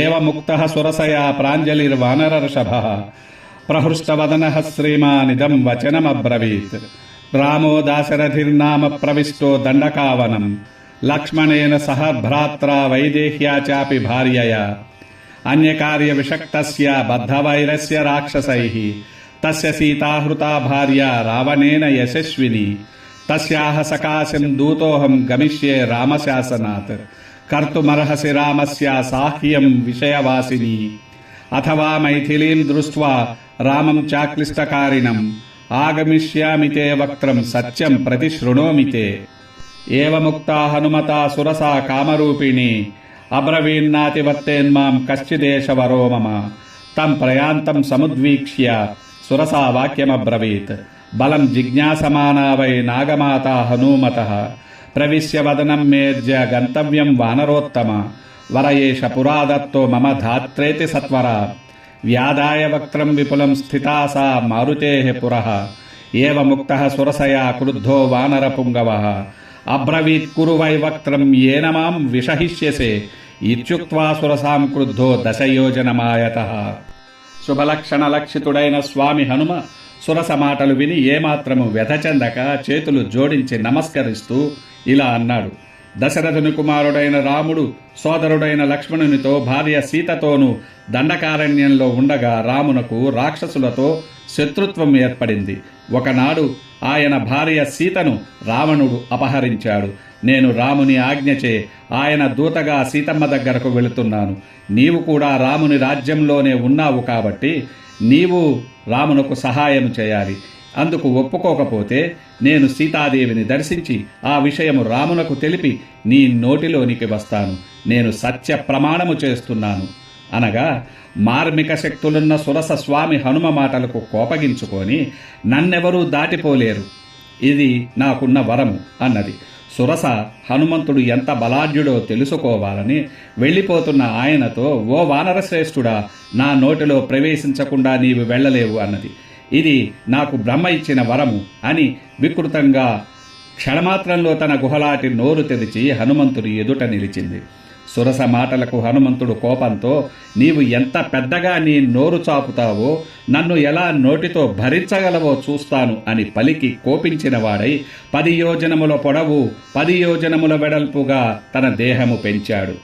ఏవముక్తః సురసయా ప్రాంజలిర్వానరర్షభః ప్రహృష్టవదనః శ్రీమానిదం వచనమబ్రవీత్. రామో దాశరథిర్నామ ప్రవిష్టో దండకావనం లక్ష్మణేన సహ భ్రాత్రా వైదేహ్యా చాపి భార్యయా అన్యకార్య విషక్తస్య బద్ధవైరస్య రాక్షసైః తస్య సీతాహృతా భార్య రావణేన యశస్విని తస్యాహ సకాశం దూతోహం గమిష్యే రామశాసనాత్ కర్తుమర్హసి రామస్య సాహ్యం విషయవాసిని అథవా మైథిలీం దృష్ట్వా రామం చాక్లిష్టకారిణం ఆగమిష్యామి తే వక్త్రం సత్యం ప్రతిశృణోమి తే. ఏవముక్తా హనుమతా సురసా కామరూపిణి అబ్రవీన్నాతివర్తేన్మాం కశ్చిదేశవరో మమ. తం ప్రయాంతం సముద్వీక్ష్య సురసా వాక్యమబ్రవీత్. బలం జిజ్ఞాసమానా వై నాగమాత హనూమతః ప్రవిశ్య వదనం మేర్జ్య గంతవ్యం వానరోత్తమ. వరయేష పురాదత్తో మమ ధాత్రేతి సత్వరా వ్యాదాయ వక్త్రం విపులం స్థితా సా మారుతేః పురః. ఏవముక్తః సురసయా క్రుద్ధో వానరపుంగవః అబ్రవీత్ కురు వై వక్త్రం ఏన మాం విషహిష్యసే ఇత్యుక్త్వా సురసాం క్రుద్ధో దశయోజనమాయతః. శుభలక్షణలక్షితుడైన స్వామి హనుమ సురస మాటలు విని ఏమాత్రము వ్యధచెందక చేతులు జోడించి నమస్కరిస్తూ ఇలా అన్నాడు. దశరథుని కుమారుడైన రాముడు సోదరుడైన లక్ష్మణునితో భార్య సీతతోనూ దండకారణ్యంలో ఉండగా రామునకు రాక్షసులతో శత్రుత్వం ఏర్పడింది. ఒకనాడు ఆయన భార్య సీతను రావణుడు అపహరించాడు. నేను రాముని ఆజ్ఞచే ఆయన దూతగా సీతమ్మ దగ్గరకు వెళుతున్నాను. నీవు కూడా రాముని రాజ్యంలోనే ఉన్నావు కాబట్టి నీవు రామునకు సహాయం చేయాలి. అందుకు ఒప్పుకోకపోతే నేను సీతాదేవిని దర్శించి ఆ విషయము రామునకు తెలిపి నీ నోటిలోనికి వస్తాను. నేను సత్య ప్రమాణము చేస్తున్నాను అనగా మార్మిక శక్తులున్న సురస స్వామి హనుమ మాటలకు కోపగించుకొని నన్నెవరూ దాటిపోలేరు, ఇది నాకున్న వరము అన్నది. సురస హనుమంతుడు ఎంత బలాఢ్యుడో తెలుసుకోవాలని వెళ్ళిపోతున్న ఆయనతో, ఓ వానరశ్రేష్ఠుడా, నా నోటిలో ప్రవేశించకుండా నీవు వెళ్ళలేవు అన్నది. ఇది నాకు బ్రహ్మ ఇచ్చిన వరము అని వికృతంగా క్షణమాత్రంలో తన గుహలాటి నోరు తెరిచి హనుమంతుడి ఎదుట నిలిచింది. సురస మాటలకు హనుమంతుడు కోపంతో, నీవు ఎంత పెద్దగా నీ నోరు చాపుతావో, నన్ను ఎలా నోటితో భరించగలవో చూస్తాను అని పలికి కోపించిన వాడై 10 యోజనముల పొడవు 10 యోజనముల వెడల్పుగా తన దేహము పెంచాడు.